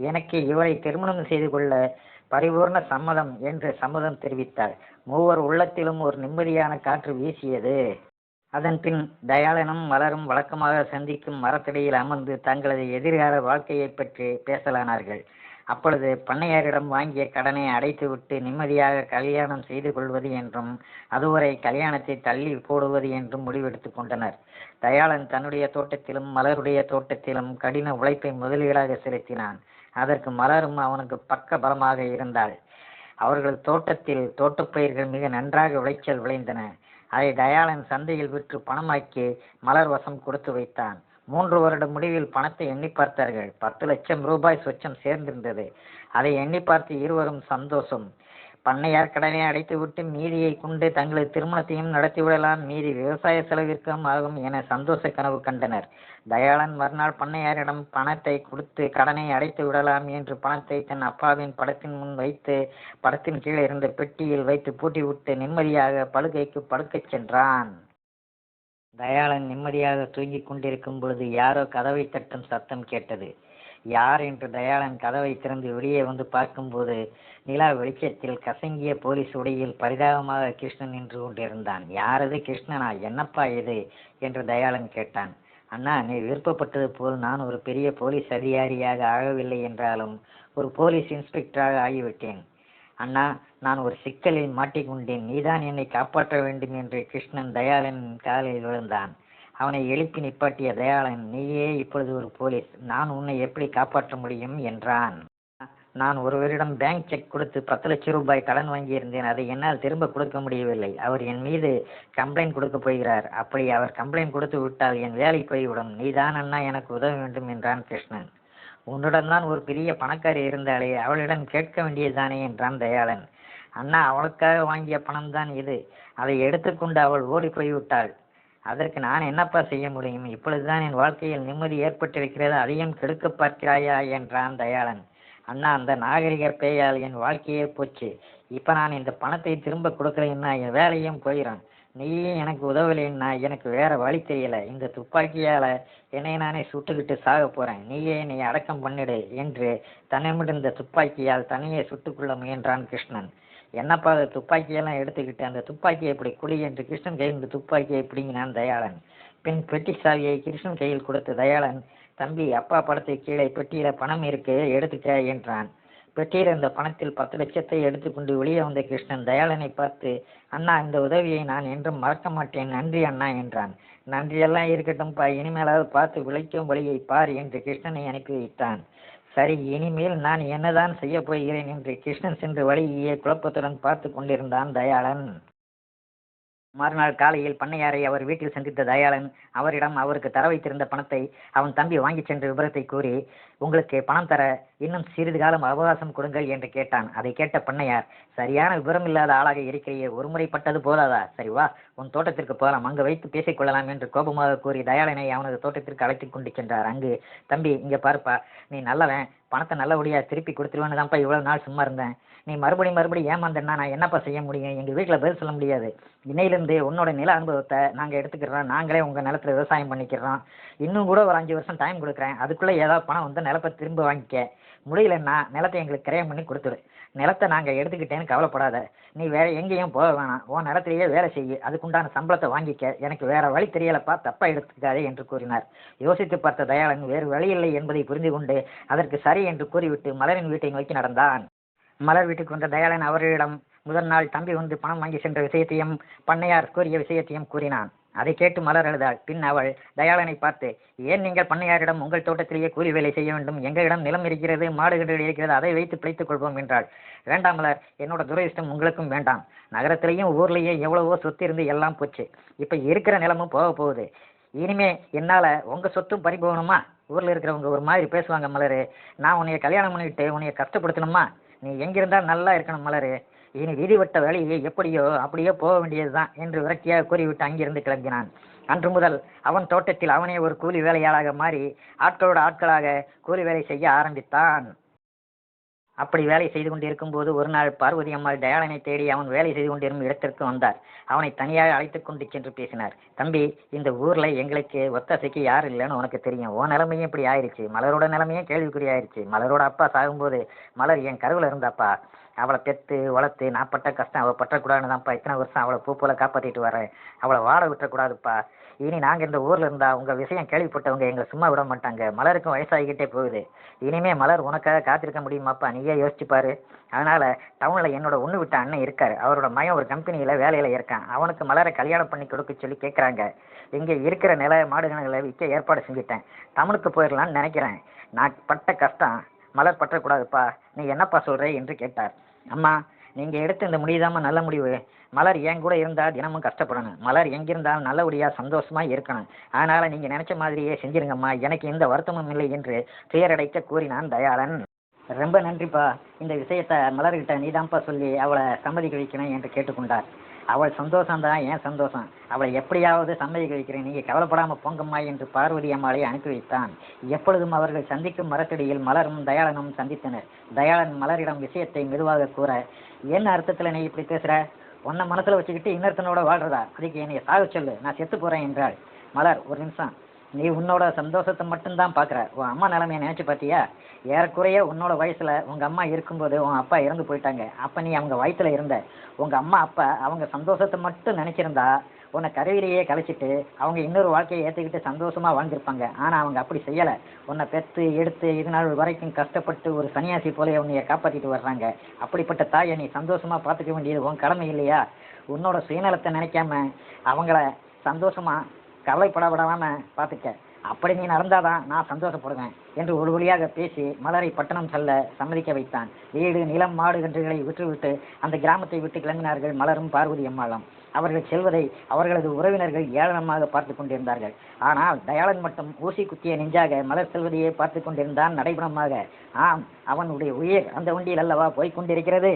எனக்கு இவரை திருமணம் செய்து கொள்ள பரிபூர்ண சம்மதம் என்று சம்மதம் தெரிவித்தார். மூவர் உள்ளத்திலும் ஒரு நிம்மதியான காற்று வீசியது. அதன் பின் தயாளனும் மலரும் வழக்கமாக சந்திக்கும் மரத்தடியில் அமர்ந்து தங்களது எதிர்கால வாழ்க்கையைப் பற்றி பேசலானார்கள். அப்பொழுது பண்ணையாரிடம் வாங்கிய கடனை அடைத்துவிட்டு நிம்மதியாக கல்யாணம் செய்து கொள்வது என்றும் அதுவரை கல்யாணத்தை தள்ளி போடுவது என்றும் முடிவெடுத்து கொண்டனர். தயாளன் தன்னுடைய தோட்டத்திலும் மலருடைய தோட்டத்திலும் கடின உழைப்பை முதலீடாக செலுத்தினான். அதற்கு மலரும் அவனுக்கு பக்க பலமாக இருந்தாள். அவர்கள் தோட்டத்தில் தோட்டப்பயிர்கள் மிக நன்றாக விளைச்சல் விளைந்தன. அதை தயாளன் சந்தையில் விற்று பணமாக்கி மலர் வசம் கொடுத்து வைத்தான். 3 வருட முடிவில் பணத்தை எண்ணி பார்த்தார்கள். 10 லட்சம் ரூபாய் சொச்சம் சேர்ந்திருந்தது. அதை எண்ணி பார்த்து இருவரும் சந்தோஷம். பண்ணையார் கடனை அடைத்துவிட்டு மீதியை கொண்டு தங்களது திருமணத்தையும் நடத்திவிடலாம், மீதி விவசாய செலவிற்கும் ஆகும் என சந்தோஷ கனவு கண்டனர். தயாளன் மறுநாள் பண்ணையாரிடம் பணத்தை கொடுத்து கடனை அடைத்து விடலாம் என்று பணத்தை தன் அப்பாவின் படத்தின் முன் வைத்து படத்தின் கீழே இருந்த பெட்டியில் வைத்து பூட்டிவிட்டு நிம்மதியாக படுக்கைக்கு படுக்கச் சென்றான். தயாளன் நிம்மதியாக தூங்கிக் கொண்டிருக்கும் பொழுது யாரோ கதவை தட்டும் சத்தம் கேட்டது. யார் என்று தயாளன் கதவை திறந்து வெளியே வந்து பார்க்கும்போது நிலா வெளிச்சத்தில் கசங்கிய போலீஸ் உடையில் பரிதாபமாக கிருஷ்ணன் நின்று கொண்டிருந்தான். யாரது? கிருஷ்ணனா? என்னப்பா இது என்று தயாளன் கேட்டான். அண்ணா, நீ விருப்பப்பட்டது போல் நான் ஒரு பெரிய போலீஸ் அதிகாரியாக ஆகவில்லை என்றாலும் ஒரு போலீஸ் இன்ஸ்பெக்டராக ஆகிவிட்டேன். அண்ணா, நான் ஒரு சிக்கலில் மாட்டிக்கொண்டேன், நீதான் என்னை காப்பாற்ற வேண்டும் என்று கிருஷ்ணன் தயாளன் காலில் விழுந்தான். அவனை எழுப்பி நிப்பாட்டிய தயாளன், நீயே இப்பொழுது ஒரு போலீஸ், நான் உன்னை எப்படி காப்பாற்ற முடியும் என்றான். நான் ஒருவரிடம் பேங்க் செக் கொடுத்து 10 லட்சம் ரூபாய் கடன் வாங்கியிருந்தேன். அதை என்னால் திரும்ப கொடுக்க முடியவில்லை. அவர் என் மீது கம்ப்ளைண்ட் கொடுக்க போகிறார். அப்படி அவர் கம்ப்ளைண்ட் கொடுத்து விட்டால் என் வேலை போய்விடும். நீதான் அண்ணா எனக்கு உதவ வேண்டும் என்றான் கிருஷ்ணன். உன்னிடம் தான் ஒரு பெரிய பணக்காரி இருந்தாலே, அவளிடம் கேட்க வேண்டியதுதானே என்றான் தயாளன். அண்ணா, அவளுக்காக வாங்கிய பணம்தான் இது. அதை எடுத்துக்கொண்டு அவள் ஓடி போய்விட்டாள். அதற்கு நான் என்னப்பா செய்ய முடியும்? இப்பொழுதுதான் என் வாழ்க்கையில் நிம்மதி ஏற்பட்டிருக்கிறது, அதையும் கெடுக்க பார்க்கிறாயா என்றான் தயாளன். அண்ணா, அந்த நாகரிக பேயால் என் வாழ்க்கையே போச்சு. இப்போ நான் இந்த பணத்தை திரும்ப கொடுக்கலைன்னா என் வேலையும் போயிடும். நீயே எனக்கு உதவலைன்னா எனக்கு வேற வழி தெரியல. இந்த துப்பாக்கியால் என்னை நானே சுட்டுக்கிட்டு சாக போகிறேன். நீயே என்னை அடக்கம் பண்ணிடு என்று தன்னிடமிருந்த துப்பாக்கியால் தனியே சுட்டுக்கொள்ள முயன்றான் கிருஷ்ணன். என்னப்பா அது? துப்பாக்கியெல்லாம் எடுத்துக்கிட்டு அந்த துப்பாக்கியை இப்படி குடி என்று கிருஷ்ணன் கையில் துப்பாக்கியை பிடுங்கினான் தயாளன். பின் பெட்டி சாவியை கிருஷ்ணன் கையில் கொடுத்த தயாளன், தம்பி, அப்பா படத்தை கீழே பெட்டியில பணம் இருக்கு, எடுத்துக்க என்றான். பெட்டியில் இருந்த பணத்தில் 10 லட்சத்தை எடுத்துக்கொண்டு வெளியே வந்த கிருஷ்ணன் தயாளனை பார்த்து, அண்ணா, இந்த உதவியை நான் என்றும் மறக்க மாட்டேன், நன்றி அண்ணா என்றான். நன்றியெல்லாம் இருக்கட்டும்பா, இனிமேலாவது பார்த்து விளைக்கும் வழியை பார் என்று கிருஷ்ணனை அனுப்பி வைத்தான். சரி, இனிமேல் நான் என்னதான் செய்ய போகிறேன் என்று கிருஷ்ணன் சென்று வழியே குழப்பத்துடன் பார்த்து கொண்டிருந்தான் தயாளன். மறுநாள் காலையில் பண்ணையாரை அவர் வீட்டில் சந்தித்த தயாளன் அவரிடம் அவருக்கு தர வைத்திருந்த பணத்தை அவன் தம்பி வாங்கி சென்ற விவரத்தை கூறி, உங்களுக்கு பணம் தர இன்னும் சிறிது காலம் அவகாசம் கொடுங்கள் என்று கேட்டான். அதை கேட்ட பண்ணையார், சரியான விவரம் இல்லாத ஆளாக இருக்கிறையே, ஒருமுறை பட்டது போதாதா? சரி வா, உன் தோட்டத்திற்கு போகலாம், அங்கு வைத்து பேசிக்கொள்ளலாம் என்று கோபமாக கூறி தயாளனை அவனது தோட்டத்திற்கு அழைத்து கொண்டு சென்றார். அங்கு, தம்பி, இங்கே பார்ப்பா, நீ நல்லவன், பணத்தை நல்லபடியாக திருப்பி கொடுத்துருவேன்னு தான்ப்பா இவ்வளோ நாள் சும்மா இருந்தேன். நீ மறுபடியும் ஏமாந்தேன்னா நான் என்னப்பா செய்ய முடியும்? எங்கள் வீட்டில் பதில் சொல்ல முடியாது. இன்னையிலேருந்து உன்னோட நில அனுபவத்தை நாங்கள் எடுத்துக்கிறோம், நாங்களே உங்கள் நிலத்தில் விவசாயம் பண்ணிக்கிறோம். இன்னும் கூட ஒரு 5 வருஷம் டைம் கொடுக்குறேன். அதுக்குள்ளே ஏதாவது பணம் வந்து நிலத்தை திரும்ப வாங்கிக்க. முடியலன்னா நிலத்தை எங்களுக்கு கிரயம் பண்ணி கொடுத்துடு. நிலத்தை நாங்கள் எடுத்துக்கிட்டேன்னு கவலைப்படாத. நீ வேற எங்கேயும் போக வேணாம், உன் நிலத்திலேயே வேலை செய்ய, அதுக்குண்டான சம்பளத்தை வாங்கிக்க. எனக்கு வேற வழி தெரியலப்பா, தப்பா எடுத்துக்காதே என்று கூறினார். யோசித்து பார்த்த தயாளன் வேறு வழி இல்லை என்பதை புரிந்து கொண்டு அதற்கு சரி என்று கூறிவிட்டு மலரின் வீட்டை நோக்கி நடந்தான். மலர் வீட்டுக்கு வந்த தயாளன் அவர்களிடம் முதல் நாள் தம்பி வந்து பணம் வாங்கி சென்ற விஷயத்தையும் பண்ணையார் கூறிய விஷயத்தையும் கூறினான். அதை கேட்டு மலர் அழுதாள். பின் அவள் தயாளனை பார்த்து, ஏன் நீங்கள் பண்ணையாரிடம் உங்கள் தோட்டத்திலேயே கூலி வேலை செய்ய வேண்டும்? எங்களிடம் நிலம் இருக்கிறது, மாடுகள் இருக்கிறது, அதை வைத்து பிழைத்துக் கொள்வோம் என்றாள். வேண்டாம் மலர், என்னோட துரதிர்ஷ்டம் உங்களுக்கும் வேண்டாம். நகரத்திலேயும் ஊர்லேயே எவ்வளவோ சொத்து இருந்து எல்லாம் போச்சு. இப்போ இருக்கிற நிலமும் போக போகுது. இனிமே என்னால் உங்கள் சொத்தும் பறி போகணுமா? ஊரில் இருக்கிறவங்க ஒரு மாதிரி பேசுவாங்க மலர். நான் உன்னைய கல்யாணம் பண்ணிட்டு உன்னைய கஷ்டப்படுத்தணுமா? நீ எங்கிருந்தால் நல்லா இருக்கணும் மலர். இனி விதிவட்ட வேலையை எப்படியோ அப்படியே போக வேண்டியதுதான் என்று விரக்தியாக கூறிவிட்டு அங்கிருந்து கிளம்பினான். அன்று முதல் அவன் தோட்டத்தில் அவனே ஒரு கூலி வேலையாளாக மாறி ஆட்களோட ஆட்களாக கூலி வேலை செய்ய ஆரம்பித்தான். அப்படி வேலை செய்து கொண்டிருக்கும் போது ஒரு நாள் பார்வதி அம்மாள் தயாளனை தேடி அவன் வேலை செய்து கொண்டிருக்கும் இடத்திற்கு வந்தார். அவனை தனியாக அழைத்து கொண்டு சென்று பேசினார். தம்பி, இந்த ஊர்ல எங்களுக்கு ஒத்தாசைக்கு யார் இல்லைன்னு உனக்கு தெரியும். உன் நிலைமையும் இப்படி ஆயிடுச்சு, மலரோட நிலைமையும் கேள்விக்குறி ஆயிடுச்சு. மலரோட அப்பா சாகும்போது மலர் என் கருவில் இருந்தாப்பா. அவளை பெற்று வளர்த்து நான் பட்ட கஷ்டம் அவள் பற்றக்கூடாதுன்னு தான்ப்பா இத்தனை வருஷம் அவளை பூ போல காப்பாற்றிட்டு வரேன். அவளை வாழ விட்டுறக்கூடாதுப்பா. இனி நாங்கள் இந்த ஊரில் இருந்தால் உங்கள் விஷயம் கேள்விப்பட்டவங்க எங்களை சும்மா விட மாட்டாங்க. மலருக்கும் வயசாகிக்கிட்டே போகுது. இனிமே மலர் உனக்காக காத்திருக்க முடியுமாப்பா? நீயே யோசிச்சு பாரு. அதனால் டவுனில் என்னோட ஒன்று விட்ட அண்ணன் இருக்கார். அவரோட மகன் ஒரு கம்பெனியில் வேலையில் இருக்கான். அவனுக்கு மலரை கல்யாணம் பண்ணி கொடுக்க சொல்லி கேட்குறாங்க. இங்கே இருக்கிற நில மாடுகளை விற்க ஏற்பாடு செஞ்சுட்டேன். டவுனுக்கு போயிடலான்னு நினைக்கிறேன். நான் பட்ட கஷ்டம் மலர் பற்றக்கூடாதுப்பா. நீ என்னப்பா சொல்கிற என்று கேட்டார். அம்மா, நீங்கள் எடுத்த இந்த முடிவுதாம்மா நல்ல முடிவு. மலர் என் கூட இருந்தால் தினமும் கஷ்டப்படணும். மலர் எங்கிருந்தாலும் நல்லபடியாக சந்தோஷமாக இருக்கணும். அதனால் நீங்கள் நினச்ச மாதிரியே செஞ்சிருங்கம்மா. எனக்கு எந்த வருத்தமும் இல்லை என்று துயரடைக்க கூறினான் தயாளன். ரொம்ப நன்றிப்பா. இந்த விஷயத்தை மலர்கிட்ட நீதான்ப்பா சொல்லி அவளை சம்மதிக்க வைக்கணும் என்று கேட்டுக்கொண்டார். அவள் சந்தோஷம்தான் ஏன் சந்தோஷம். அவளை எப்படியாவது சம்மதிக்க வைக்கிறேன், நீங்கள் கவலைப்படாமல் போங்கம்மா என்று பார்வதி அம்மாளை அனுப்பி வைத்தான். எப்பொழுதும் அவர்கள் சந்திக்கும் மரத்தடியில் மலரும் தயாளனும் சந்தித்தனர். தயாளன் மலரிடம் விஷயத்தை மெதுவாக கூற, என்ன அர்த்தத்தில் நீ இப்படி பேசுகிற? உன்னை மனசில் வச்சுக்கிட்டு இன்னொருத்தனோட வாழ்றதா? அதுக்கு என்னை சாக சொல்லு, நான் செத்து போகிறேன் என்றாள். மலர், ஒரு நிமிஷம். நீ உன்னோட சந்தோஷத்தை மட்டும்தான் பார்க்குற. உன் அம்மா நிலைமையை நினச்சி பார்த்தியா? ஏறக்குறைய உன்னோட வயசில் உங்கள் அம்மா இருக்கும்போது உன் அப்பா இறந்து போயிட்டாங்க. அப்போ நீ அவங்க வயசில் இருந்த. உங்கள் அம்மா அப்பா அவங்க சந்தோஷத்தை மட்டும் நினச்சிருந்தா உன்னை கருவிலேயே கழிச்சிட்டு அவங்க இன்னொரு வாழ்க்கையை ஏற்றுக்கிட்டு சந்தோஷமாக வாழ்ந்திருப்பாங்க. ஆனால் அவங்க அப்படி செய்யலை. உன்னை பெற்று எடுத்து இது நாள் வரைக்கும் கஷ்டப்பட்டு ஒரு சன்னியாசி போல உன்னைய காப்பாற்றிட்டு வர்றாங்க. அப்படிப்பட்ட தாயை நீ சந்தோஷமாக பார்த்துக்க வேண்டியது உன் கடமை இல்லையா? உன்னோட சுயநலத்தை நினைக்காம அவங்கள சந்தோஷமாக கவலைப்படவிடாமல் பார்த்துக்க. அப்படி நீ நடந்தாதான் நான் சந்தோஷப்படுவேன் என்று ஒரு வழியாக பேசி மலரை பட்டணம் செல்ல சம்மதிக்க வைத்தான். வீடு, நிலம், மாடு கன்றுகளை விட்டுவிட்டு அந்த கிராமத்தை விட்டு கிளம்பினார்கள் மலரும் பார்வதி அம்மாளும். அவர்கள் செல்வதை அவர்களது உறவினர்கள் ஏளனமாக பார்த்து கொண்டிருந்தார்கள். ஆனால் தயாளன் மட்டும் ஊசி குத்திய நெஞ்சாக மலர் செல்வதையே பார்த்து கொண்டிருந்தான் நடைபெணமாக. ஆம், அவனுடைய உயிர் அந்த வண்டியில் அல்லவா போய்கொண்டிருக்கிறது.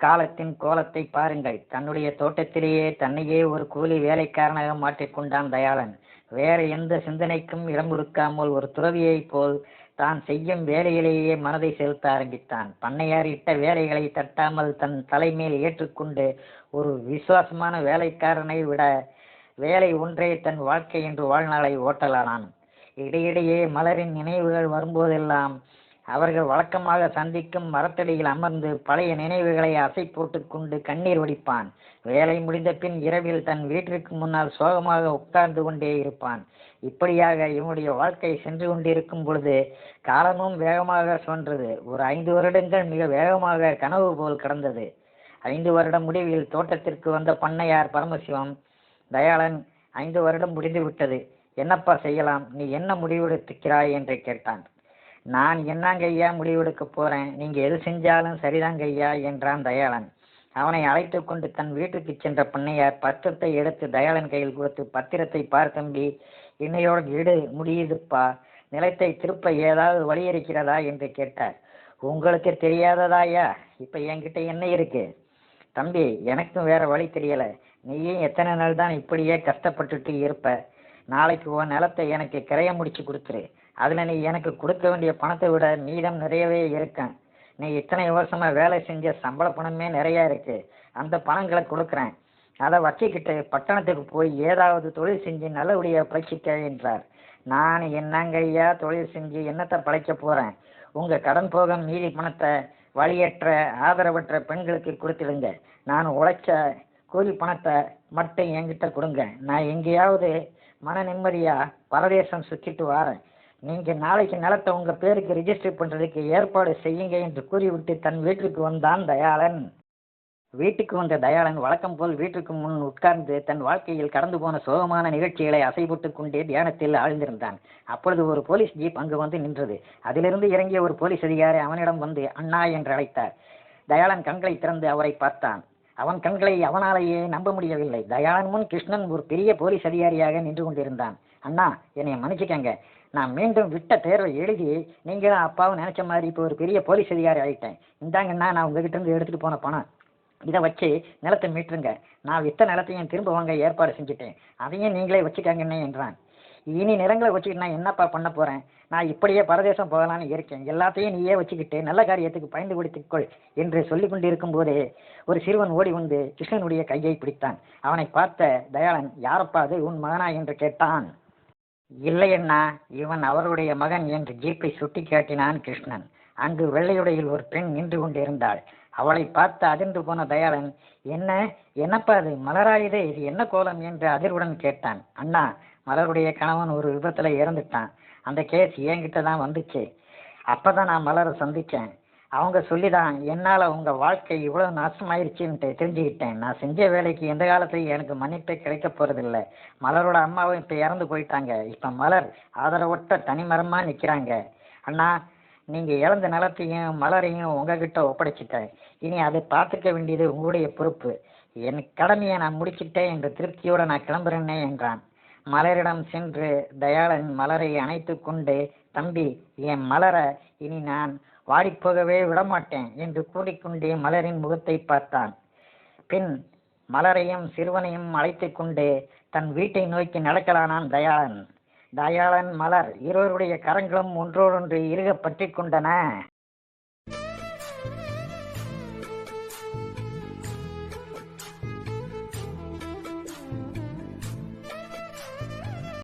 காலத்தின் கோலத்தை பாருங்கள். தன்னுடைய தோட்டத்திலேயே தன்னையே ஒரு கூலி வேலைக்காரனாக மாற்றிக்கொண்டான் தயாளன். வேற எந்த சிந்தனைக்கும் இடம் கொடுக்காமல் ஒரு துறவியைப் போல் தான் செய்யும் வேலையிலேயே மனதை செலுத்த ஆரம்பித்தான். பண்ணையார் இட்ட வேலைகளை தட்டாமல் தன் தலைமையில் ஏற்றுக்கொண்டு ஒரு விசுவாசமான வேலைக்காரனை விட வேலை ஒன்றே தன் வாழ்க்கை என்று வாழ்நாளை ஓட்டலானான். இடையிடையே மலரின் நினைவுகள் வரும்போதெல்லாம் அவர்கள் வழக்கமாக சந்திக்கும் மரத்தடியில் அமர்ந்து பழைய நினைவுகளை அசை போட்டு கொண்டு கண்ணீர் வடிப்பான். வேலை முடிந்த பின் இரவில் தன் வீட்டிற்கு முன்னால் சோகமாக உட்கார்ந்து கொண்டே இருப்பான். இப்படியாக இவனுடைய வாழ்க்கை சென்று கொண்டிருக்கும் பொழுது காலமும் வேகமாக சென்றது. ஒரு 5 வருடங்கள் மிக வேகமாக கனவு போல் கடந்தது. 5 வருட முடிவில் தோட்டத்திற்கு வந்த பண்ணையார் பரமசிவம், தயாளன், 5 வருடம் முடிந்து விட்டது, என்னப்பா செய்யலாம், நீ என்ன முடிவெடுத்துக்கிறாய் என்று கேட்டான். நான் என்னங்க ஐயா முடிவெடுக்க போறேன், நீங்க எது செஞ்சாலும் சரிதாங்க ஐயா என்றான் தயாளன். அவனை அழைத்து கொண்டு தன் வீட்டுக்கு சென்ற பண்ணையார் பத்திரத்தை எடுத்து தயாளன் கையில் கொடுத்து, பத்திரத்தை பார் தம்பி, இன்னையோட இடு முடியுதுப்பா, நிலத்தை திருப்ப ஏதாவது வழி இருக்கிறதா என்று கேட்டார். உங்களுக்கு தெரியாததாயா? இப்ப என்கிட்ட என்ன இருக்கு தம்பி, எனக்கும் வேற வழி தெரியல. நீயும் எத்தனை நாள் தான் இப்படியே கஷ்டப்பட்டுட்டு இருப்ப? நாளைக்கு உன் நிலத்தை எனக்கு கிரைய முடிச்சு கொடுத்துரு. அதில் நீ எனக்கு கொடுக்க வேண்டிய பணத்தை விட மீதம் நிறையவே இருக்கேன். நீ இத்தனை வருஷமா வேலை செஞ்ச சம்பள பணமே நிறையா இருக்கு. அந்த பணங்களை கொடுக்குறேன். அதை வச்சுக்கிட்டு பட்டணத்துக்கு போய் ஏதாவது தொழில் செஞ்சு நல்லபடியாக பழச்சிக்க என்றார். நான் என்னங்க ஐயா தொழில் செஞ்சு என்னத்தை பழைக்க போகிறேன்? உங்கள் கடன் போக மீதி பணத்தை வழியற்ற ஆதரவற்ற பெண்களுக்கு கொடுத்துடுங்க. நான் உழைச்ச கூலி பணத்தை மட்டும் என்கிட்ட கொடுங்க. நான் எங்கேயாவது மன நிம்மதியாக பரதேசம் சுற்றிட்டு வாரேன். நீங்கள் நாளைக்கு நிலத்தை உங்கள் பேருக்கு ரிஜிஸ்டர் பண்ணுறதுக்கு ஏற்பாடு செய்யுங்க என்று கூறிவிட்டு தன் வீட்டுக்கு வந்தான் தயாளன். வீட்டுக்கு வந்த தயாளன் வழக்கம் போல் வீட்டுக்கு முன் உட்கார்ந்து தன் வாழ்க்கையில் கடந்து போன சோகமான நிகழ்ச்சிகளை அசைபோட்டு கொண்டே தியானத்தில் ஆழ்ந்திருந்தான். அப்பொழுது ஒரு போலீஸ் ஜீப் அங்கு வந்து நின்றது. அதிலிருந்து இறங்கிய ஒரு போலீஸ் அதிகாரி அவனிடம் வந்து அண்ணா என்று அழைத்தார். தயாளன் கண்களை திறந்து அவரை பார்த்தான். அவன் கண்களை அவனாலேயே நம்ப முடியவில்லை. தயாளன் முன் கிருஷ்ணன் ஒரு பெரிய போலீஸ் அதிகாரியாக நின்று கொண்டிருந்தான். அண்ணா, என்னை மன்னிச்சுக்கங்க. நான் மீண்டும் விட்ட தேர்வை எழுதி நீங்களும் அப்பாவும் நினைச்ச மாதிரி இப்போ ஒரு பெரிய போலீஸ் அதிகாரி ஆகிட்டேன். இந்தாங்கண்ணா, நான் உங்ககிட்ட இருந்து எடுத்துகிட்டு போன பணம். இதை வச்சு நிலத்தை மீட்டுருங்க. நான் வித்த நிலத்தையும் திரும்ப வாங்க ஏற்பாடு செஞ்சுட்டேன். அதையும் நீங்களே வச்சுக்காங்கண்ணே என்றான். இனி நிலங்களை வச்சுக்கிட்டு நான் என்னப்பா பண்ண போகிறேன்? நான் இப்படியே பரதேசம் போகலான்னு இருக்கேன். எல்லாத்தையும் நீயே வச்சுக்கிட்டு நல்ல காரியத்துக்கு பயன்படுத்திக்கொள் என்று சொல்லி கொண்டிருக்கும் போதே ஒரு சிறுவன் ஓடி வந்து கிருஷ்ணனுடைய கையை பிடித்தான். அவனை பார்த்த தயாளன், யாரப்பா அது, உன் மகனா என்று கேட்டான். இல்லையண்ணா, இவன் அவருடைய மகன் என்று ஜீப்பை சுட்டி காட்டினான் கிருஷ்ணன். அங்கு வெள்ளையுடையில் ஒரு பெண் நின்று கொண்டிருந்தாள். அவளை பார்த்து அதிர்ந்து போன தயாளன், என்ன என்னப்பா அது மலராயுதே, இது என்ன கோலம் என்று அதிர்வுடன் கேட்டான். அண்ணா, மலருடைய கணவன் ஒரு விபத்துல இறந்துட்டான். அந்த கேஸ் என்கிட்ட தான் வந்துச்சு. அப்பதான் நான் மலரை சந்திச்சேன். அவங்க சொல்லிதான் என்னால் உங்க வாழ்க்கை இவ்வளவு நாசமாயிருச்சுன்ட்டு தெரிஞ்சுக்கிட்டேன். நான் செஞ்ச வேலைக்கு எந்த காலத்துலையும் எனக்கு மன்னிப்பே கிடைக்க போறதில்லை. மலரோட அம்மாவும் இப்போ இறந்து போயிட்டாங்க. இப்போ மலர் ஆதரவற்ற தனிமரமா நிற்கிறாங்க. அண்ணா, நீங்க இழந்த நிலத்தையும் மலரையும் உங்ககிட்ட ஒப்படைச்சிட்டேன். இனி அதை பார்த்துக்க வேண்டியது உங்களுடைய பொறுப்பு. என் கடமையை நான் முடிச்சிட்டேன் என்று திருப்தியோட நான் கிளம்புறேன்னே என்றான். மலரிடம் சென்று தயாளன் மலரை அணைத்து கொண்டு, தம்பி, என் மலரை இனி நான் வாடிப்போகவே விடமாட்டேன் என்று கூறிக்கொண்டே மலரின் முகத்தை பார்த்தான். பின் மலரையும் சிறுவனையும் அழைத்து கொண்டு தன் வீட்டை நோக்கி நடக்கலானான் தயாளன். மலர் இருவருடைய கரங்களும் ஒன்றோடொன்று இறுக பற்றி கொண்டன.